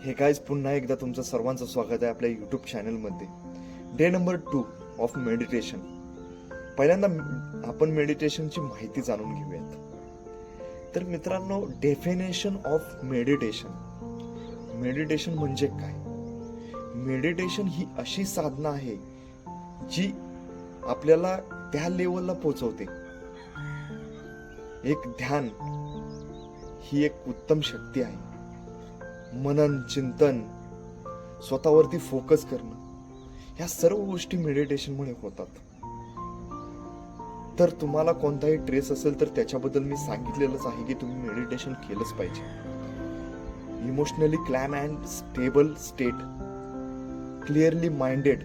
हे गाईज पुन्हा एकदा तुमचं सर्वांचं स्वागत आहे आपल्या यूट्यूब चॅनलमध्ये. Day number 2 of meditation. पहिल्यांदा आपण मेडिटेशनची माहिती जाणून घेऊयात. तर मित्रांनो, डेफिनेशन ऑफ मेडिटेशन. मेडिटेशन म्हणजे काय? मेडिटेशन ही अशी साधना आहे जी आपल्याला त्या लेवलला पोहोचवते. एक ध्यान ही एक उत्तम शक्ती आहे. मनन, चिंतन, स्वतःवरती फोकस करणं, ह्या सर्व गोष्टी मेडिटेशनमुळे होतात. तर तुम्हाला कोणताही ट्रेस असेल तर त्याच्याबद्दल मी सांगितलेलंच आहे की तुम्ही मेडिटेशन केलंच पाहिजे. Emotionally clam and stable state, clearly minded,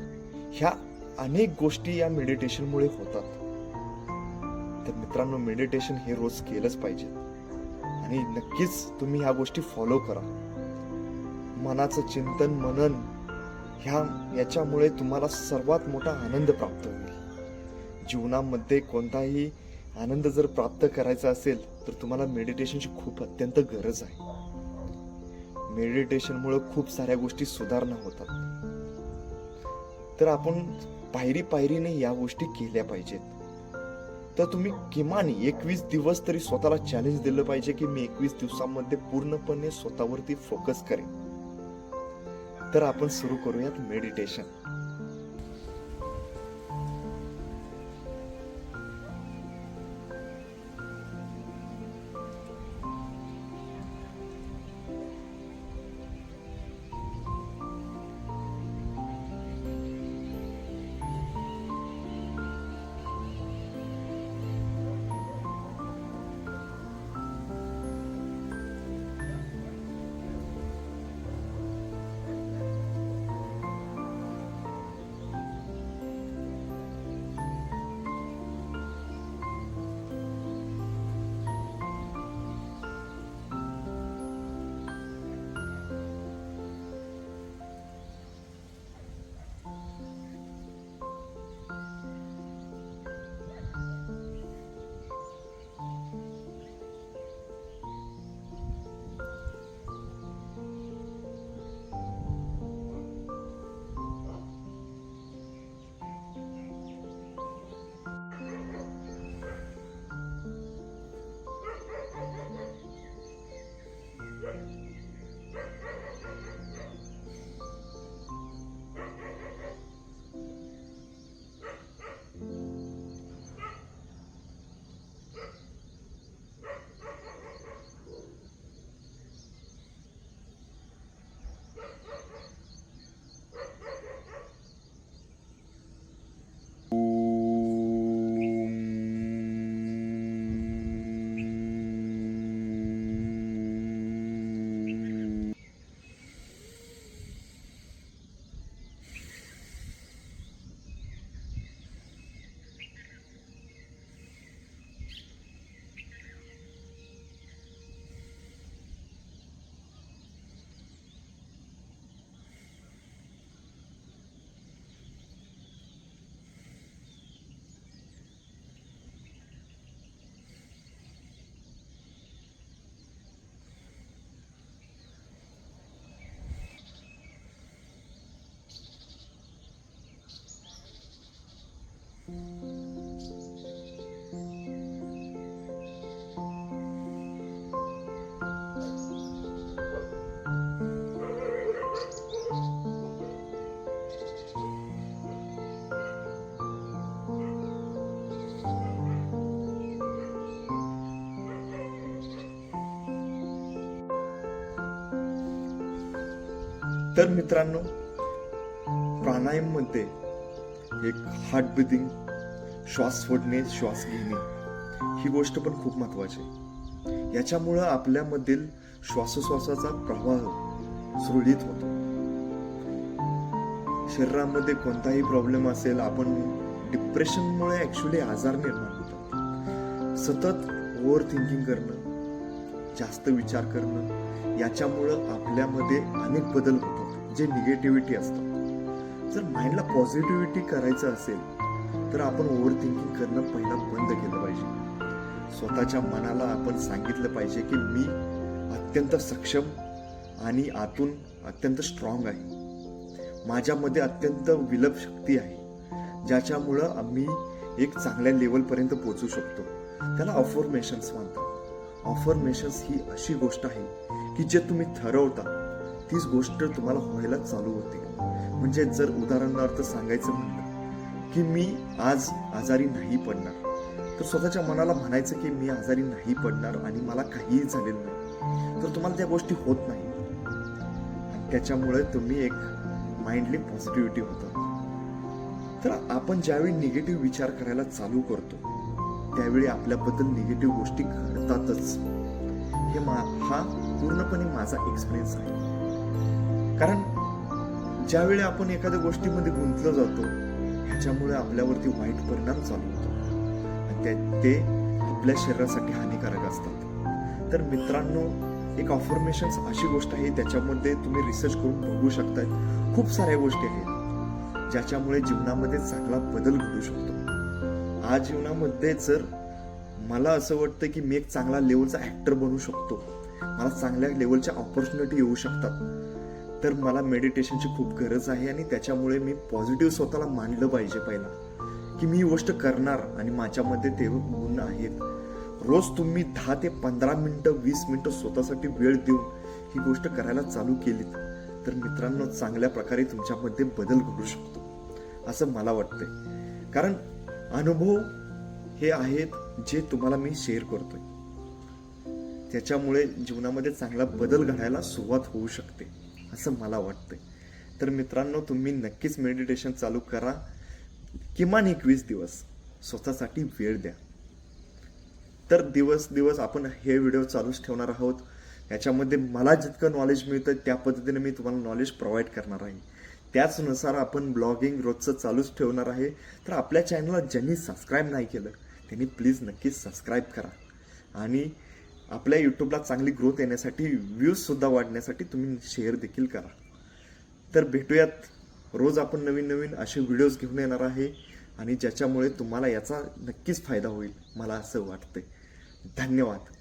ह्या अनेक गोष्टी या मेडिटेशनमुळे होतात. तर मित्रांनो, मेडिटेशन हे रोज केलंच पाहिजे आणि नक्कीच तुम्ही ह्या गोष्टी फॉलो करा. मनाचं चिंतन, मनन, याच्यामुळे तुम्हाला सर्वात मोठा आनंद प्राप्त होईल. जीवनामध्ये कोणताही आनंद जर प्राप्त करायचा असेल तर तुम्हाला मेडिटेशनची खूप अत्यंत गरज आहे. मेडिटेशनमुळे खूप साऱ्या गोष्टी सुधारणा होतात. तर आपण पायरी पायरीने या गोष्टी केल्या पाहिजेत. तर तुम्ही किमान 21 दिवस तरी स्वतःला चॅलेंज दिलं पाहिजे की मी 21 दिवसांमध्ये पूर्णपणे स्वतःवरती फोकस करेन. तर आपण सुरू करूयात मेडिटेशन. तर मित्रांनो, प्राणायाम मध्ये एक हार्ट ब्रीथिंग, श्वास सोडणे, श्वास घेणे, ही गोष्ट पण खूप महत्वाची आहे. याच्यामुळं आपल्यामधील श्वासोश्वासाचा प्रवाह सुरळीत होतो. शरीरामध्ये कोणताही प्रॉब्लेम असेल, आपण डिप्रेशनमुळे ऍक्च्युली आजार निर्माण होतात. सतत ओव्हर थिंकिंग करणं, जास्त विचार करणं, याच्यामुळं आपल्यामध्ये अनेक बदल होतात जे निगेटिव्हिटी असतात. जर माइंडला पॉझिटिव्हिटी करायचं असेल तर आपण ओव्हर थिंकिंग करणं पहिला बंद केलं पाहिजे. स्वतःच्या मनाला आपण सांगितलं पाहिजे की मी अत्यंत सक्षम आणि आतून अत्यंत स्ट्रॉंग आहे. माझ्यामध्ये अत्यंत विलप शक्ती आहे, ज्याच्यामुळं आम्ही एक चांगल्या लेवलपर्यंत पोहोचू शकतो. त्याला अफर्मेशन्स म्हणतात. अफर्मेशन्स ही अशी गोष्ट आहे की जे तुम्ही ठरवता तीच गोष्ट तुम्हाला व्हायला चालू होते. म्हणजे जर उदाहरणार्थ सांगायचं म्हणलं की मी आज आजारी नाही पडणार, तर स्वतःच्या मनाला म्हणायचं की मी आजारी नाही पडणार आणि मला काहीही झालेलं नाही, तर तुम्हाला त्या गोष्टी होत नाही. आणि त्याच्यामुळे तुम्ही एक माइंडली पॉझिटिव्हिटी होतं. तर आपण ज्यावेळी निगेटिव्ह विचार करायला चालू करतो त्यावेळी आपल्याबद्दल निगेटिव्ह गोष्टी घडतातच. हा पूर्णपणे माझा एक्सपिरियन्स आहे. कारण ज्यावेळी आपण एखाद्या गोष्टीमध्ये गुंतलो जातो ह्याच्यामुळे आपल्यावरती वाईट परिणाम चालू होतो आणि ते आपल्या शरीरासाठी हानिकारक असतात. तर मित्रांनो, एक अफर्मेशन्स अशी गोष्ट आहे त्याच्यामध्ये तुम्ही रिसर्च करून बघू शकताय. खूप साऱ्या गोष्टी आहेत ज्याच्यामुळे जीवनामध्ये चांगला बदल घडू शकतो. आज जीवनामध्ये जर मला असं वाटतं की मी एक चांगला लेवलचा ऍक्टर बनू शकतो, मला चांगल्या लेवलच्या ऑपॉर्च्युनिटी येऊ शकतात, तर मला मेडिटेशनची खूप गरज आहे. आणि त्याच्यामुळे मी पॉझिटिव्ह स्वतःला मानलं पाहिजे पहिला की मी ही गोष्ट करणार आणि माझ्यामध्ये ते गुण आहेत. रोज तुम्ही 10 ते 15 मिनिटं 20 मिनिटं स्वतःसाठी वेळ देऊन ही गोष्ट करायला चालू केलीत तर मित्रांनो चांगल्या प्रकारे तुमच्यामध्ये बदल घडू शकतो असं मला वाटतंय. कारण अनुभव हे आहेत जे तुम्हाला मी शेअर करतोय, त्याच्यामुळे जीवनामध्ये चांगला बदल घडायला सुरुवात होऊ शकते असं मला वाटतंय. तर मित्रांनो, तुम्ही नक्कीच मेडिटेशन चालू करा. किमान 21 दिवस स्वतःसाठी वेळ द्या. तर दिवस आपण हे व्हिडिओ चालूच ठेवणार आहोत. याच्यामध्ये मला जितकं नॉलेज मिळतं त्या पद्धतीने मी तुम्हाला नॉलेज प्रोव्हाइड करणार आहे. त्याचनुसार आपण ब्लॉगिंग रोजचं चालूच ठेवणार आहे. तर आपल्या चॅनलला ज्यांनी सबस्क्राईब नाही केलं त्यांनी प्लीज नक्कीच सबस्क्राईब करा आणि आपल्या यूट्यूबला चांगली ग्रोथ येण्यासाठी, व्ह्यूजसुद्धा वाढण्यासाठी तुम्ही शेअर देखील करा. तर भेटूयात. रोज आपण नवीन असे व्हिडिओज घेऊन येणार आहे आणि ज्याच्यामुळे तुम्हाला याचा नक्कीच फायदा होईल मला असं वाटतंय. धन्यवाद.